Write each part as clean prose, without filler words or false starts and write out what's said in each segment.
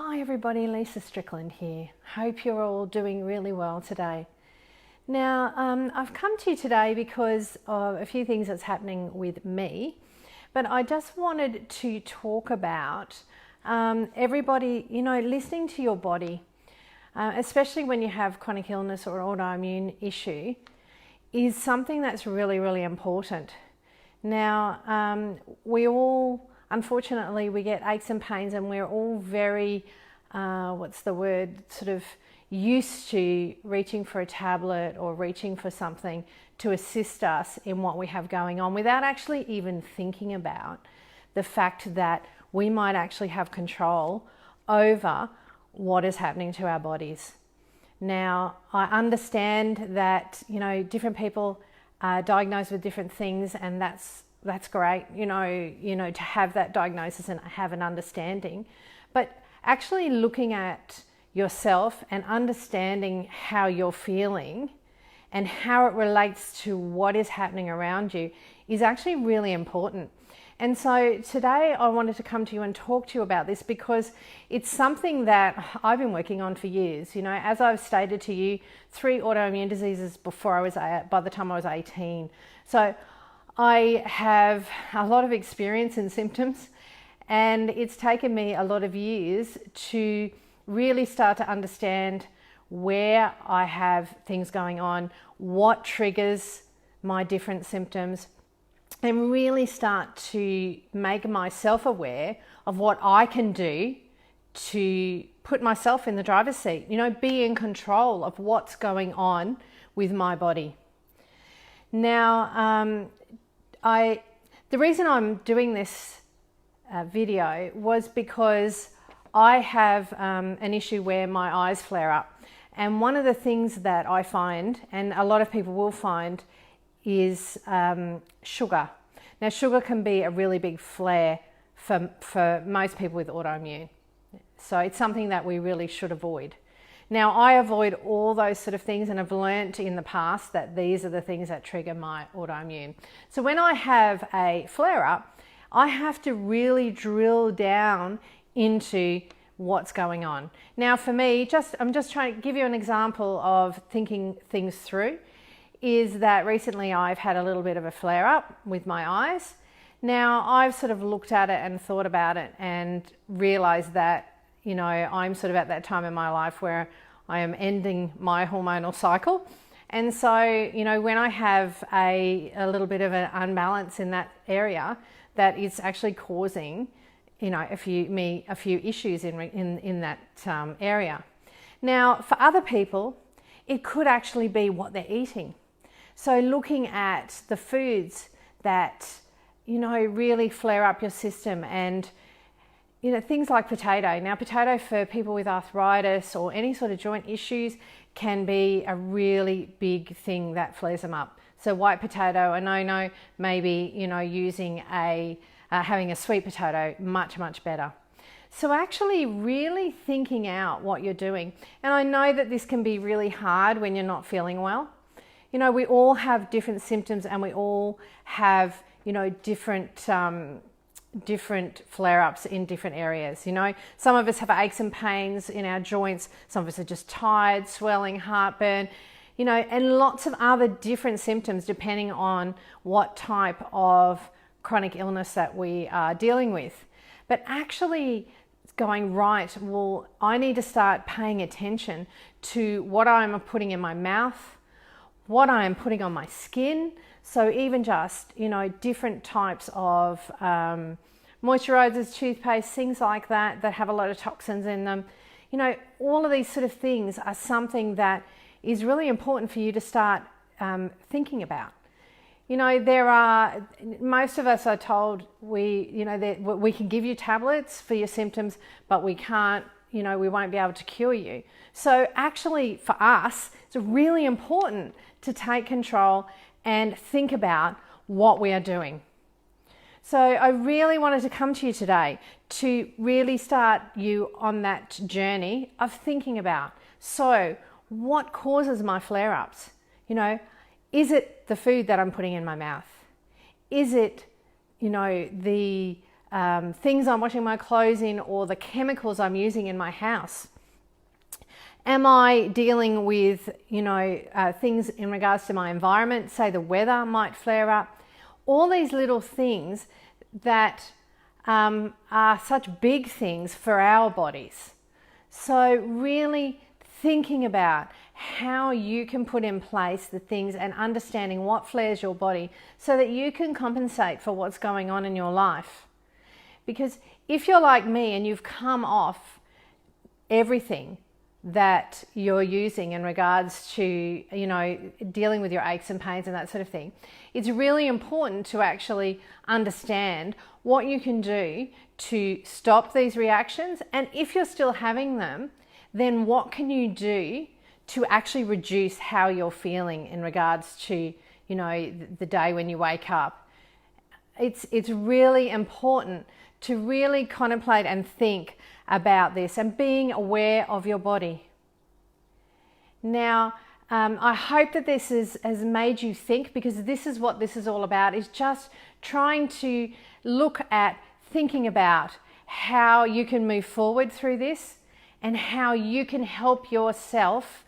Hi everybody, Lisa Strickland here. Hope you're all doing really well today. Now, I've come to you today because of a few things that's happening with me, but I just wanted to talk about everybody, listening to your body, especially when you have chronic illness or autoimmune issue, is something that's really, really important. Now, unfortunately, we get aches and pains, and we're all very, sort of used to reaching for a tablet or reaching for something to assist us in what we have going on without actually even thinking about the fact that we might actually have control over what is happening to our bodies. Now, I understand that, different people are diagnosed with different things, and that's great, to have that diagnosis and have an understanding. But actually looking at yourself and understanding how you're feeling and how it relates to what is happening around you is actually really important. And so today I wanted to come to you and talk to you about this because it's something that I've been working on for years. As I've stated to you, 3 autoimmune diseases by the time I was 18. So I have a lot of experience in symptoms, and it's taken me a lot of years to really start to understand where I have things going on, what triggers my different symptoms, and really start to make myself aware of what I can do to put myself in the driver's seat, be in control of what's going on with my body. Now, the reason I'm doing this video was because I have an issue where my eyes flare up. And one of the things that I find, and a lot of people will find, is sugar. Now, sugar can be a really big flare for most people with autoimmune. So it's something that we really should avoid. Now, I avoid all those sort of things, and I've learnt in the past that these are the things that trigger my autoimmune. So when I have a flare-up, I have to really drill down into what's going on. Now, for me, I'm just trying to give you an example of thinking things through, is that recently I've had a little bit of a flare-up with my eyes. Now, I've sort of looked at it and thought about it and realised that I'm sort of at that time in my life where I am ending my hormonal cycle. And so, when I have a little bit of an unbalance in that area, that is actually causing, a few issues in that area. Now, for other people, it could actually be what they're eating. So looking at the foods that, really flare up your system, and things like potato. Now, potato for people with arthritis or any sort of joint issues can be a really big thing that flares them up. So white potato, a no-no, maybe, using having a sweet potato, much, much better. So actually really thinking out what you're doing. And I know that this can be really hard when you're not feeling well. We all have different symptoms, and we all have, different flare-ups in different areas. Some of us have aches and pains in our joints. Some of us are just tired, swelling, heartburn, and lots of other different symptoms depending on what type of chronic illness that we are dealing with. But actually going, right, well, I need to start paying attention to what I'm putting in my mouth, what I am putting on my skin. So even just, different types of moisturizers, toothpaste, things like that have a lot of toxins in them. All of these sort of things are something that is really important for you to start thinking about. Most of us are told that we can give you tablets for your symptoms, but we can't, we won't be able to cure you. So actually for us, it's really important to take control and think about what we are doing. So I really wanted to come to you today to really start you on that journey of thinking about, so what causes my flare-ups? Is it the food that I'm putting in my mouth? Is it, the things I'm washing my clothes in, or the chemicals I'm using in my house? Am I dealing with, things in regards to my environment? Say the weather might flare up. All these little things that are such big things for our bodies. So really thinking about how you can put in place the things and understanding what flares your body so that you can compensate for what's going on in your life. Because if you're like me and you've come off everything that you're using in regards to, dealing with your aches and pains and that sort of thing, it's really important to actually understand what you can do to stop these reactions. And if you're still having them, then what can you do to actually reduce how you're feeling in regards to, the day when you wake up. It's really important to really contemplate and think about this and being aware of your body. Now, I hope that this has made you think, because this is what this is all about, is just trying to look at thinking about how you can move forward through this and how you can help yourself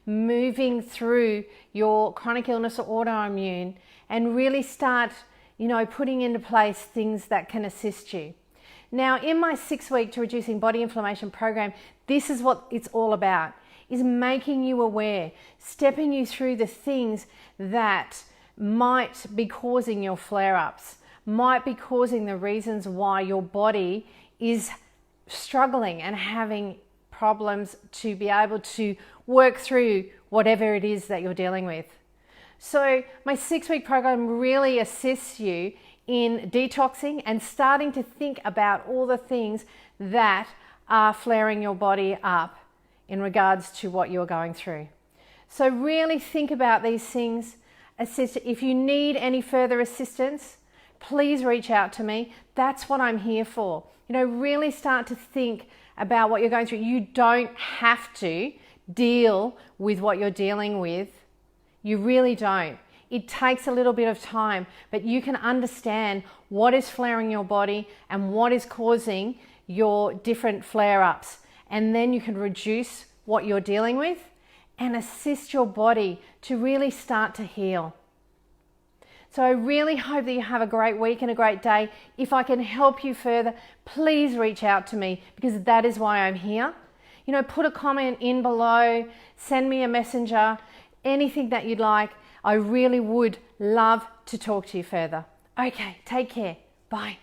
moving through your chronic illness or autoimmune, and really start, putting into place things that can assist you. Now, in my 6-week to reducing body inflammation program, this is what it's all about, is making you aware, stepping you through the things that might be causing your flare-ups, might be causing the reasons why your body is struggling and having problems to be able to work through whatever it is that you're dealing with. So my 6-week program really assists you in detoxing and starting to think about all the things that are flaring your body up in regards to what you're going through. So really think about these things. If you need any further assistance, please reach out to me. That's what I'm here for. Really start to think about what you're going through. You don't have to deal with what you're dealing with. You really don't. It takes a little bit of time, but you can understand what is flaring your body and what is causing your different flare-ups. And then you can reduce what you're dealing with and assist your body to really start to heal. So I really hope that you have a great week and a great day. If I can help you further, please reach out to me, because that is why I'm here. Put a comment in below, send me a messenger, anything that you'd like. I really would love to talk to you further. Okay, take care. Bye.